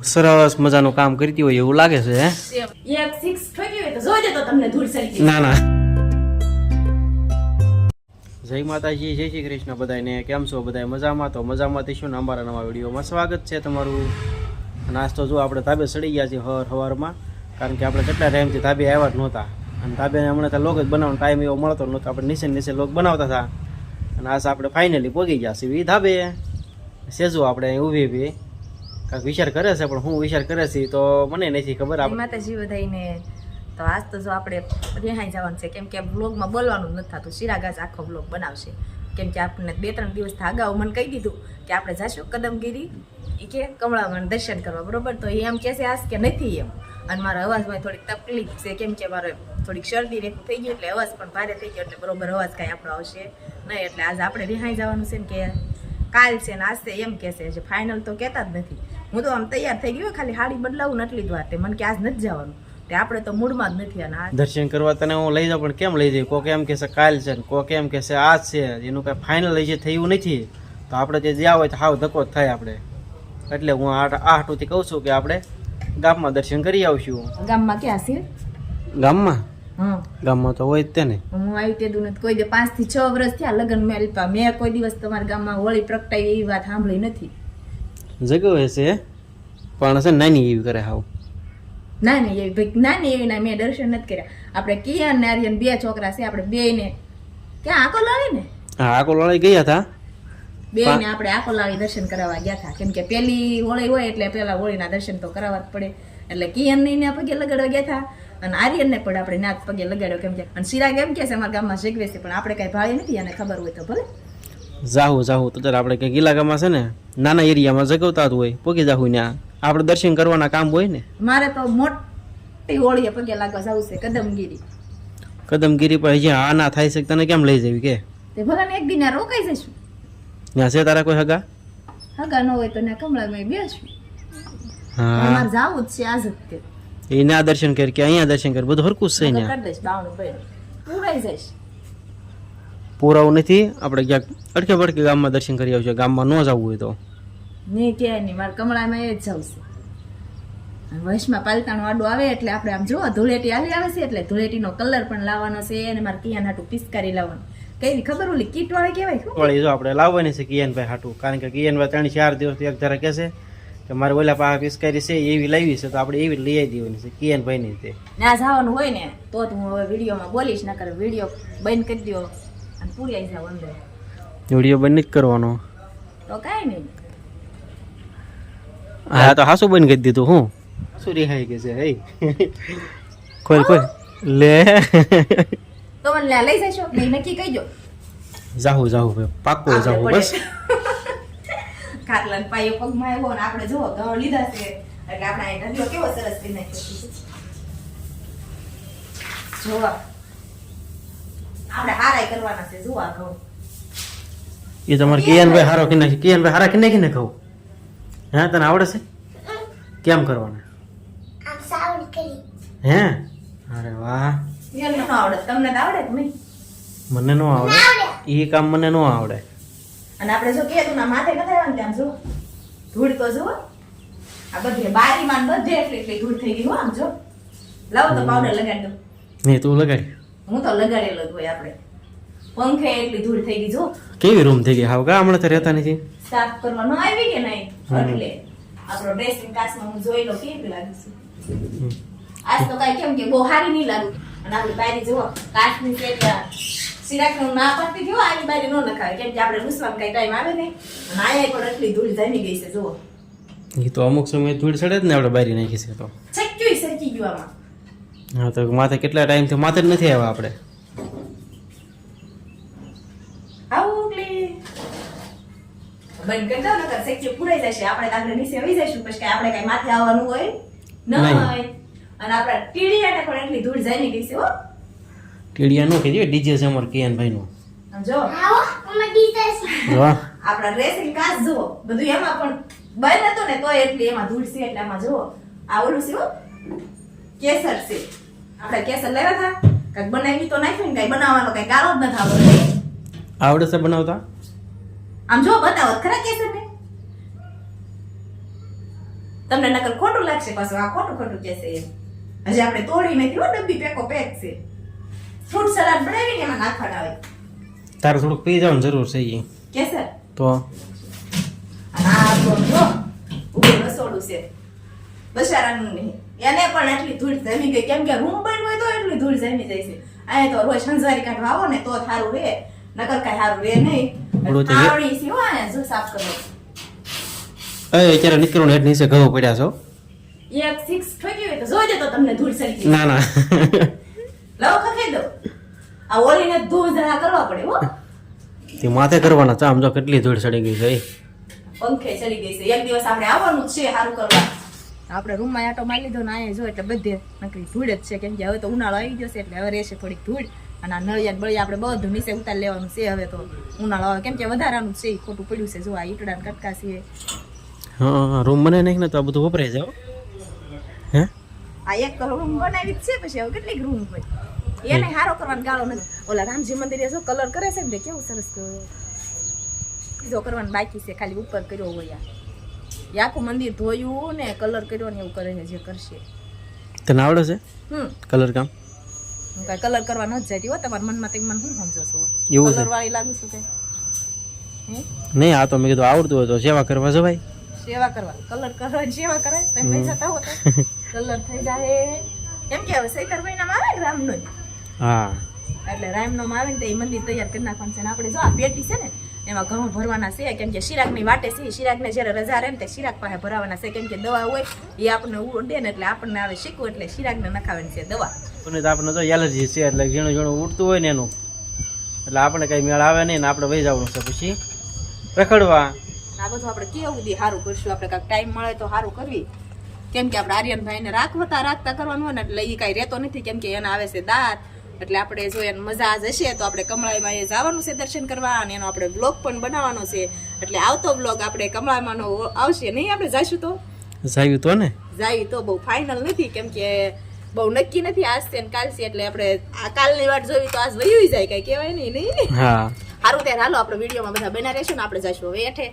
સરસ મજાનું કામ કરતી હોય એવું લાગે છે હે? એક 6 ઠોકી હોય તો જોજે તો તમને ધૂળ સરી જાય. ના ના. જય માતાજી, જય શ્રી કૃષ્ણ બધાને. કેમ છો બધા? મજામાં? તો મજામાં થઈશું ને અમારા નવા વિડીયોમાં સ્વાગત છે તમારું. નાસ્તો જો આપણે તાબે ચડી ગયા છીએ સવારમાં, કારણ કે આપણે કેટલા ટાઈમથી તાબે આવ્યા જ નહોતા અને તાબે હમણાં તો લોક જ બનાવવાનો ટાઈમ એવો મળતો નહોતો. આપણે નીચે લોક બનાવતા હતા અને આજ આપણે ફાઇનલી પહોંચી ગયા છીએ ધાબે. સેજો આપણે અહીં ઊભી કાંઈક વિચાર કરે છે, પણ હું વિચાર કરે છે તો મને નથી ખબર. આપણે માતાજી બધાઈને તો આજ તો જો આપણે રિહાઈ જવાનું છે, કેમ કે બ્લોગમાં બોલવાનું નથી થતું. શિરાગાજ આખો બ્લોગ બનાવશે, કેમ કે આપણને 2-3 દિવસ અગાઉ મને કહી દીધું કે આપણે જઈશું કદમગીરી કે કમળામાં દર્શન કરવા, બરોબર? તો એ એમ કહેશે આજ કે નથી એમ. અને મારા અવાજમાં થોડીક તકલીફ છે, કેમ કે મારે થોડીક શરદી રેખું થઈ ગયું, એટલે અવાજ પણ ભારે થઈ ગયો, એટલે બરોબર અવાજ કાંઈ આપણો આવશે નહીં. એટલે આજે આપણે રિહાઈ જવાનું છે ને કે કાલ છે ને આજ છે એમ કહેશે છે. ફાઇનલ તો કહેતા જ નથી. હું તો આમ તૈયાર થઈ ગયો, ખાલી હાડી બદલાવું ને એટલી જ વાત. મને કે આજ નથી જવાનું, તે આપણે તો મૂડમાં જ નથી. અને દર્શન કરવા તને હું લઈ જાઉં, પણ કેમ લઈ જઈ? કોક એમ કહેશે કાલ છે ને કોક એમ કહેશે આજ છે. એનું કાંઈ ફાઇનલ લઈ જાય થયું નથી, તો આપણે જે જ્યાં હોય તો હાવ ધક્કો જ થાય આપણે. એટલે હું આ હાટુથી કહું છું કે આપણે ગામમાં દર્શન કરી આવશું. ગામમાં ક્યાં છે? ગામમાં? હા, ગામમાં તો હોય જ તેને. હું આવી તે દુને કોઈ દે 5 થી 6 વર્ષ થયા લગ્ન મેલપા. મેં કોઈ દિવસ તમારા ગામમાં હોળી પ્રગટાવી એવી વાત સાંભળી નથી. જગ્યા હશે પણ છે નાની એવી કરે હાવ. નાની એવી ભાઈ, નાની એવી ના મેં દર્શન નથી કર્યા. આપણે કિયાન ને આર્યન 2 છોકરા છે, આપણે 2 ને ક્યાં આકો લાવી ને? હા, આકો લડાઈ ગયા હતા. 2 ને આપણે આકો લાવી દર્શન કરાવવા ગયા હતા, કેમ કે પેલી હોળી હોય એટલે પેલા હોળીના દર્શન તો કરાવવા જ પડે. એટલે કિયાન ને પગે લગાડવા ગયા હતા અને આર્યન ને પણ આપણે નાક પગે લગાડ્યો, કેમ કે અને સિરાગ એમ કે છે અમારા ગામમાં શીખવે છે, પણ આપણે કઈ ભાળી નથી. અને ખબર હોય તો ભલે જાહું તો ત્યારે આપણે કંઈક ઇલાકામાં છે ને નાના એરિયામાં જગવતા જ હોય, પોગી જાહું ત્યાં આપણે દર્શન કરવાના કામ હોય ને. મારે તો મોટી હોળીએ પગે લાગવા જવું છે કદમગીરી પર હજી આ ના થાય છે, તને કેમ લઈ જવી કે? તે ભલે ને એક દિન રોકાઈ જઈશું. ત્યાં છે તારા કોઈ હગા? હગા ન હોય તો ત્યાં કમળામાં બેસશું. હા, અમારે જાવું જ છે આજ જ તે. એ ના દર્શન કર કે અહીંયા દર્શન કર, બધું હરકું જ છે ને. કરી દઈશ બાવણું ભાઈ પૂરાઈ જઈશ. પૂરાવું નથી, આપણે ક્યાંક અડકે પડકે ગામમાં દર્શન કરી આવશે. ગામમાં ન જવું હોય તો નહીં ક્યાંય નહીં, મારે કમળામાં એ જ જવું છે. વૈશમાં પાલતાણું આડું આવે એટલે આપણે આમ જો ધૂળેટી આવી આવે છે, એટલે ધૂળેટીનો કલર પણ લાવવાનો છે અને મારે કિયાન હાટું પિસ્કારી લાવવાનું. કઈ ખબર ઓલી કીટ વાળી કહેવાય શું વળી જો આપણે લાવવાની છે કિયાનભાઈ હાટું, કારણ કે કિયાનભાઈ 3-4 દિવસથી એક ધારા કહેશે કે મારે ઓલા પાસે પિસ્કારી છે એવી લાવી છે, તો આપણે એવી લઈ આવી દેવાની છે કિયાનભાઈની. તે ના જવાનું હોય ને તો હું હવે વિડીયોમાં બોલીશ, ના કરે વિડીયો બંધ કરી દો અને પૂરી આવી જાવ અંદર. વિડીયો બંધ જ કરવાનો તો કાંઈ નહીં. હા, તો હાસું બંધ કરી દીધું. હું શું રિહાઈ ગઈ છે? હે કોઈ લે તો મને લઈ જઈશો નહીં નક્કી કહીજો. જાહું ભાઈ, પાક્કો જાહું બસ. ખાટલા પાયો પગમાં આવ્યો ને આપણે જો ઘઉં લીધા છે, એટલે આપણે અહીં નદીઓ કેવો સરસ કરી નાખ્યો. જોવા આપણે હારાય કરવાના છે. જોવા ઘઉં એ તમારે કિયાનભાઈ હારો કે નાખી, કિયાનભાઈ હારા કે નાખી ને કહું. હા, તને આવડે છે? કેમ કરવાના? હે, અરે વાહ. એને ન આવડે, તમને તો આવડે કે નહીં? મને ન આવડે, એ કામ મને ન આવડે. અને આપણે જો કે તું ના માથે ન થાય ને, આમ જો ધૂળ તો જો આ બધે બારીમાં ને બધે એટલી ધૂળ થઈ ગઈ. હો આમ જો લાવો તો પાવડર લગાડી દો. નહીં, તું લગાડી. હું તો લગાડેલો જ હોય. આપણે પંખે એટલી ધૂળ થઈ ગઈ. જો કેવી રૂમ થઈ ગઈ હાવ. કા હમણાં તો રહેતા નથી. સાફ કરવાનો આવી કે નહીં, એટલે આપણો ડ્રેસિંગ કાચમાં હું જોઈ લો કેવી લાગે છે. આજ તો કઈ કેમ કે બહુ સારી નહીં લાગુ. અને આપણી બારી જુઓ કાચની છે, સિરાકનું ના પડતી થયો આવી બારી ન નખાય, કેમ કે આપણે રૂસવામાં કઈ ટાઈમ આવે નહીં. અને આયા પણ એટલી ધૂળ જામી ગઈ છે. જુઓ એ તો અમુક સમય ધૂળ ચડે જ ને, આપણે બારી નાખી છે તો સરકી ગયું આમાં. હા, તો માથે કેટલા ટાઈમથી માથે જ નથી આવ્યા આપણે. આવું બંધ કરી દો, નકર સેક્ચર પૂરાઈ જશે. આપણે આગળ નીચે આવી જઈશું, પછી આપણે કઈ માથે આવવાનું હોય ન હોય. અને આપણા ટીડીયાને પણ એટલી ધૂળ જામી ગઈ છે. હો ટીડિયા નો કીધું, ડીજે છે અમાર કિયાનભાઈ નું. જો આપણા ડ્રેસિંગ કાચ જુઓ, બધું એમાં પણ બંધ હતું ને તો એટલી એમાં ધૂળ છે. એટલે આમાં જુઓ આ ઓલું છે કેસર છે. આપણે કેસર લેવા હતા કઈક બનાવી તો નાખ્યું ને, કઈ બનાવવાનો કઈ ગાળો જ નથી આવડતો. આવડે છે બનાવતા? આમ જો બતાવો ખરા કેસર ને તમને નકલ ખોટું લાગશે પાછું આ ખોટું ખોટું કહેશે એમ. હજી આપણે તોડી નથી હો, ડબ્બી પેકો પેક છે. ફ્રૂટ સલાડ બનાવીને એમાં નાખવાના હોય. તારે થોડુંક પી જવાની જરૂર છે ઈ. કેસર તો અને આ તો જો ઉભું રસોડું છે બસારાનું નહીં, એને પણ એટલી ધૂળ જમી ગઈ કેમ કે રૂમ બન્યું હોય તો એટલી ધૂળ જમી જાય છે. અહીંયા તો રોજ સંસારી કાઢવા આવો ને તો સારું રહે, નકર કઈ સારું રહે નહીં. ઓલું તો આવડી છે હો અહીંયા જો સાફ કરો. અત્યારે નીકળું હેઠ નીચે ઘઉં પડ્યા છો. એક સિક્સ ઠોકી હોય તો જોજે તો તમને ધૂળ સરી જાય. ના ના લવ ખખી દો. આ ઓલીને ધૂળ જરા કરવા પડે હો. તે માથે કરવાના છે. આમ જો કેટલી ધૂળ ચડી ગઈ છે. પંખે ચડી ગઈ છે. એક દિવસ આપણે આવવાનું જ છે સારું કરવા. આપણે રૂમમાં આટો મારી લીધો ને અહીંયા જો એટલે બધે નકરી ધૂળ જ છે કેમ કે હવે તો ઉનાળો આવી ગયો છે એટલે હવે રહેશે થોડીક ધૂળ. અને આ નળિયા ને બળિયા આપણે બધું નીચે ઉતાર લેવાનું છે હવે તો ઉનાળો આવે કેમ કે વધારાનું છે ઈ ખોટું પડ્યું છે. જો આ ઈટડા ને કટકા છે. હા રૂમ બને નહીં ને તો આ બધું વપરાય જાવ. હે આ એક તો રૂમ બનાવી જ છે પછી હવે કેટલીક રૂમ હોય એને હારો કરવાનો ગાળો નથી. ઓલા રામજી મંદિરે જો કલર કરે છે ને તે કેવું સરસ બીજો કરવાનું બાકી છે, ખાલી ઉપર કર્યો હોય. આ આખું મંદિર ધોયું ને કલર કર્યો ને એવું કરે છે જે કરશે. તને આવડે છે કલર કામ? હું કાંઈ કલર કરવા ન જ જતી હો. તમારા મનમાં તમે મને શું સમજો છો? એવું કલર વાળી લાગુ છું કે નહીં? આ તો મેં કીધું આવડતું હોય તો સેવા કરવા જવાય. સેવા કરવા કલર કરવાની સેવા કરે તમે પૈસા થાવો તો કલર થઈ જાય એમ કે હવે સૈતર મહિનામાં આવે ને રામનો હા એટલે રામનોમાં આવે ને તો એ મંદિર તૈયાર કરી નાખવાનું છે. ને આપણે જો આ પેટી છે ને એમાં ઘઉં ભરવાના છે કેમ કે શિરાકની વાટે છે. શિરાકને જ્યારે રજા રહે ને તે શિરાક પાસે ભરાવાના છે કેમ કે દવા હોય એ આપણને ઉડે ને એટલે આપણને આવે શીખવું એટલે શિરાકને નખાવાની છે દવા. તો આપણે જો એલર્જી છે એટલે ઝીણું ઝીણું ઉડતું હોય ને એનું એટલે આપણે કઈ મેળ આવે નહીં ને આપણે વહી જવાનું છે પછી રખડવા. આ બધું આપણે કેવું બધી સારું કરશું. આપણે કાંઈક ટાઈમ મળે તો સારું કરવી કેમ કે આપણે આર્યનભાઈને રાખતા કરવાનું હોય ને એટલે એ કાંઈ રહેતો નથી કેમ કે એને આવે છે દાંત. એટલે આપણે જો એને મજા જશે તો આપણે કમળાઈમાં એ જવાનું છે દર્શન કરવા અને એનો આપણે બ્લોગ પણ બનાવવાનો છે. એટલે આવતો બ્લોગ આપણે કમળાઈમાંનો આવશે નહીં. આપણે જઈશું તો જાયું તો ને જાય તો બહુ ફાઇનલ નથી કેમ કે બહુ નક્કી નથી આજ છે ને કાલ છે એટલે આપણે આ કાલની વાત જોવી તો આજ વયું જાય કઈ કહેવાય નહીં. હા સારું ત્યારે હાલો આપણે વિડીયોમાં બધા બના રહેશું ને આપણે જઈશું હવે હેઠે.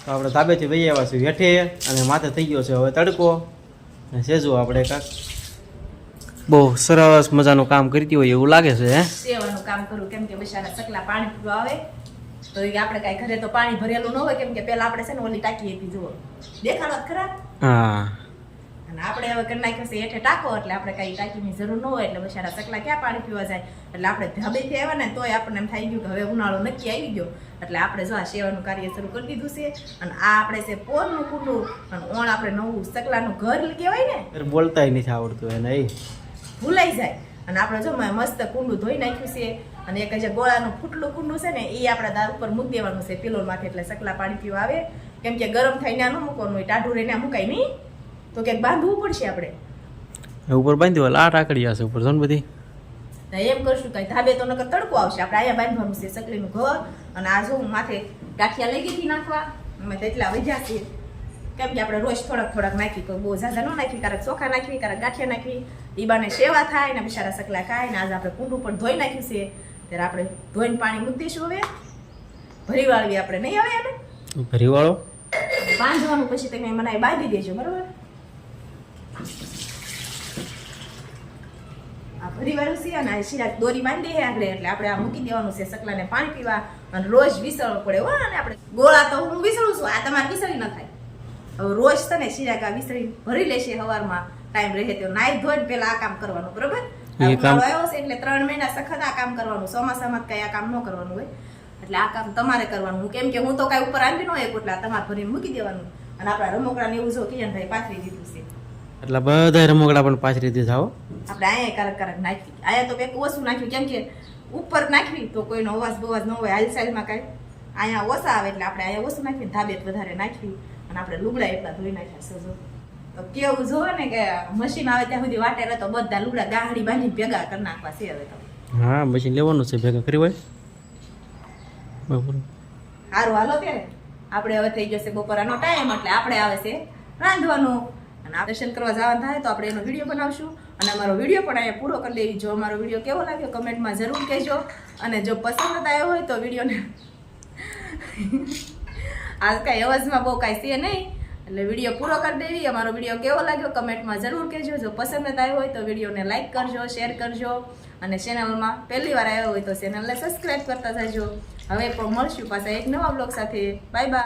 તો આપણે ધાબેથી વહી આવ્યા છીએ હેઠે અને માથે થઈ ગયો છે હવે તડકો. અને સેજુ આપણે કાંક બહુ સરસ મજાનું કામ કરતી હોય એવું લાગે છે. હે સેવાનું કામ કરું કેમ કે બિચારા સકલા પાણી પીવા આવે તો એ આપણે કાંઈ ઘરે તો પાણી ભરેલું ન હોય કેમ કે પેલા આપણે છે ને ઓલી ટાંકી હતી જુઓ દેખાડો ખરા. હા અને આપણે હવે કરી નાખ્યો છે હેઠે ટાંકો એટલે આપણે કાંઈ ટાંકીની જરૂર ન હોય એટલે બિચારા સકલા ક્યાં પાણી પીવા જાય. એટલે આપણે ધાબેથી આવ્યા ને તોય આપણને એમ થઈ ગયું કે હવે ઉનાળો નક્કી આવી ગયો એટલે આપણે જો આ સેવાનું કાર્ય શરૂ કરી દીધું છે. અને આ આપણે છે પોરનું કુંડું અને ઓણ આપણે નવું સકલાનું ઘર કહેવાય ને બોલતાય નથી આવડતું એને એ ભૂલાઈ જાય. અને આપણે જો મસ્ત કુંડું ધોઈ નાખ્યું છે અને એક જે ગોળાનું ફૂટલું કુંડું છે ને એ આપણે દાર ઉપર મૂકી દેવાનું છે પિલોર માંથી એટલે સકલા પાણી પીવા આવે કેમ કે ગરમ થઈને ન મૂકવાનું હોય ટાઢું રહીને મુકાય નહીં તો ક્યાંક બાંધવું પડશે આપણે. ઉપર બાંધ્યું આ રાકડી હશે ઉપર જો ને બધી એમ કરશું કઈ ધાબે તો નકર તડકો આવશે. આપણે અહીંયા બાંધવાનું છે સકલીનું ઘર. અને આ જો હું માથે ગાંઠિયા લઈ ગઈ નાખવા અમે તેટલા વજ્યા છીએ કેમ કે આપણે રોજ થોડાક નાખી તો બહુ ઝાઝા ન નાખી ક્યારેક ચોખા નાખવી ક્યારેક ગાંઠિયા નાખવી એ બાને સેવા થાય ને બિચારા સકલા ખાય ને આજે આપણે કુંડું પણ ધોઈ નાખ્યું છે ત્યારે આપણે ધોઈને પાણી મૂકી દઈશું. હવે ભરી વાળવી આપણે નહીં આવે એને ભરી વાળો બાંધવાનું પછી તમે મને બાંધી દેજો બરોબર. આ ભરી વાળું છે અને આ શિરાક દોરી બાંધી દે આગળ એટલે આપણે આ મૂકી દેવાનું છે સકલાને પાણી પીવા અને રોજ વિસળવું પડે હો. અને આપણે ગોળા તો હું વિસળું છું આ તમારે વિસળી ન થાય. હવે રોજ છે ને શિરાક આ વિસળી ભરી લેશે સવારમાં ટાઈમ રહે તો નાઈ ધોઈને પેલા આ કામ કરવાનું બરોબર. આવ્યો છે એટલે 3 મહિના સખત આ કામ કરવાનું. ચોમાસામાં કઈ આ કામ ન કરવાનું હોય એટલે આ કામ તમારે કરવાનું કેમ કે હું તો કઈ ઉપર આંબી ન હોય એટલે તમારે ભરીને મૂકી દેવાનું. અને આપણા રમકડાને એવું જો કિરણભાઈ પાથરી દીધું છે એટલે બધા રમકડા પણ પાછરી દીધા હો. આપણે અહીંયા કારક નાખી અહીંયા તો કંઈક ઓછું નાખ્યું કેમ કે ઉપર નાખવી તો કોઈનો અવાજ બવાજ ન હોય હાલચાલમાં કાંઈ અહીંયા ઓછા આવે એટલે આપણે અહીંયા ઓછું નાખીને ધાબે વધારે નાખવી અને આપણે લુગડા એટલા ધોઈ નાખ્યા છે. તો કેવું જોવે ને કે મશીન આવે ત્યાં સુધી વાટે તો બધા લુગડા ગાહડી બાંધી ભેગા કરી નાખવા છે હવે તો. હા મશીન લેવાનું છે ભેગા કરી હોય બરાબર. સારું હાલો ત્યારે આપણે હવે થઈ જશે બપોરાનો ટાઈમ એટલે આપણે આવે છે રાંધવાનું અને દર્શન કરવા જવાનું થાય તો આપણે એનો વિડીયો બનાવશું. અને અમારો વિડીયો પણ અહીંયા પૂરો કરી લેવી. જો અમારો વિડીયો કેવો લાગ્યો કમેન્ટમાં જરૂર કહેજો અને જો પસંદ આવ્યો હોય તો વિડીયોને આજ કાંઈ અવાજમાં બહુ કાંઈ છે નહીં એટલે વિડીયો પૂરો કરી દેવી. અમારો વિડીયો કેવો લાગ્યો કમેન્ટમાં જરૂર કહેજો. જો પસંદ આવ્યો હોય તો વિડીયોને લાઈક કરજો, શેર કરજો અને ચેનલમાં પહેલી વાર આવ્યો હોય તો ચેનલને સબસ્ક્રાઈબ કરતા જજો. હવે પણ મળશું પાછા એક નવા બ્લોગ સાથે. Bye bye.